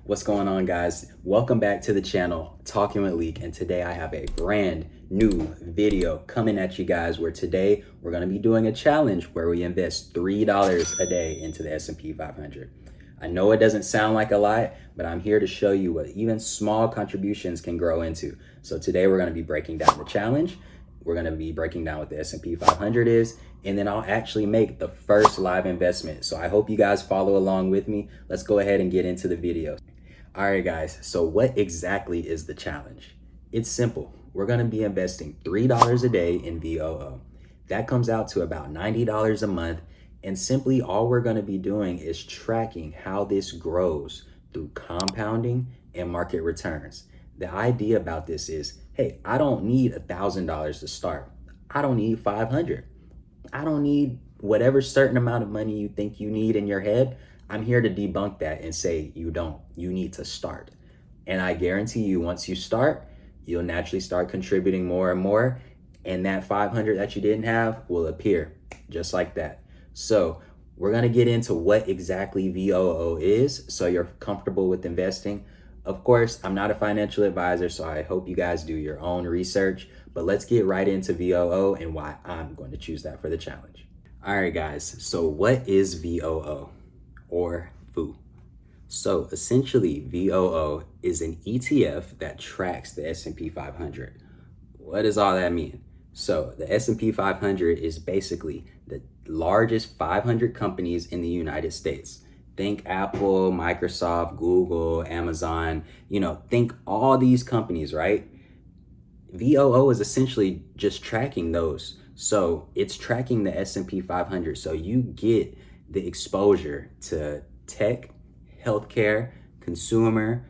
What's going on, guys? Welcome back to the channel, Talking with Leak, and today I have a brand new video coming at you guys where today we're going to be doing a challenge where we invest $3 a day into the S&P 500. I know it doesn't sound like a lot, but I'm here to show you what even small contributions can grow into. So today we're going to be breaking down the challenge. We're going to be breaking down what the S&P 500 is, and then I'll actually make the first live investment. So I hope you guys follow along with me. Let's go ahead and get into the video. All right, guys, so what exactly is the challenge? It's simple. We're going to be investing $3 a day in VOO. That comes out to about $90 a month. And simply all we're going to be doing is tracking how this grows through compounding and market returns. The idea about this is, hey, I don't need $1,000 to start. I don't need 500. I don't need whatever certain amount of money you think you need in your head. I'm here to debunk that and say you don't. You need to start. And I guarantee you, once you start, you'll naturally start contributing more and more. And that 500 that you didn't have will appear just like that. So we're going to get into what exactly VOO is so you're comfortable with investing. Of course, I'm not a financial advisor, so I hope you guys do your own research. But let's get right into VOO and why I'm going to choose that for the challenge. All right, guys. So what is VOO or VOO? So essentially, VOO is an ETF that tracks the S&P 500. What does all that mean? So the S&P 500 is basically the largest 500 companies in the United States. Think Apple, Microsoft, Google, Amazon, think all these companies, right? VOO is essentially just tracking those. So it's tracking the S&P 500. So you get the exposure to tech, healthcare, consumer,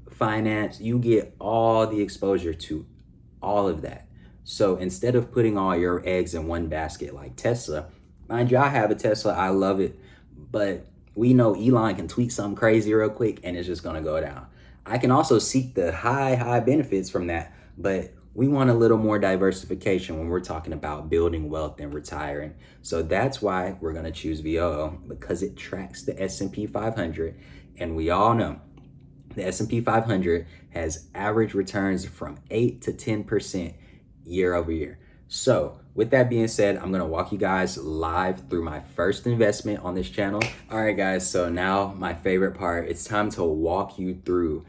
finance. You get all the exposure to all of that. So instead of putting all your eggs in one basket like Tesla, mind you, I have a Tesla, I love it, but we know Elon can tweet something crazy real quick and it's just gonna go down. I can also seek the high benefits from that, but we want a little more diversification when we're talking about building wealth and retiring. So that's why we're gonna choose VOO, because it tracks the S&P 500, and we all know the S&P 500 has average returns from 8 to 10% year over year. So with that being said, I'm going to walk you guys live through my first investment on this channel. All right, guys. So now my favorite part, it's time to walk you through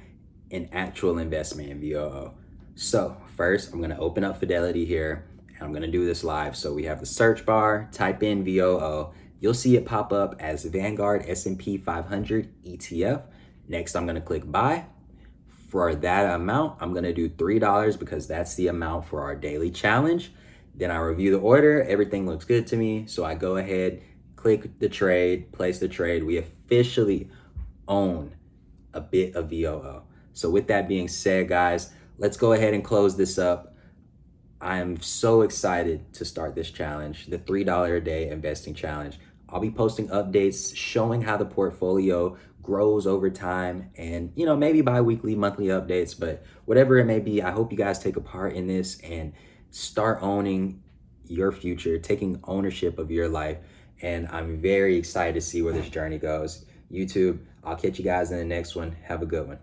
an actual investment in VOO. So first, I'm going to open up Fidelity here and I'm going to do this live. So we have the search bar, type in VOO. You'll see it pop up as Vanguard S&P 500 ETF. Next, I'm going to click buy. For that amount, I'm going to do $3 because that's the amount for our daily challenge. Then I review the order. Everything looks good to me. So I go ahead, click the trade, place the trade. We officially own a bit of VOO. So with that being said, guys, let's go ahead and close this up. I am so excited to start this challenge, the $3 a day investing challenge. I'll be posting updates showing how the portfolio grows over time and, maybe bi-weekly, monthly updates, but whatever it may be, I hope you guys take a part in this and start owning your future, taking ownership of your life. And I'm very excited to see where this journey goes. YouTube, I'll catch you guys in the next one. Have a good one.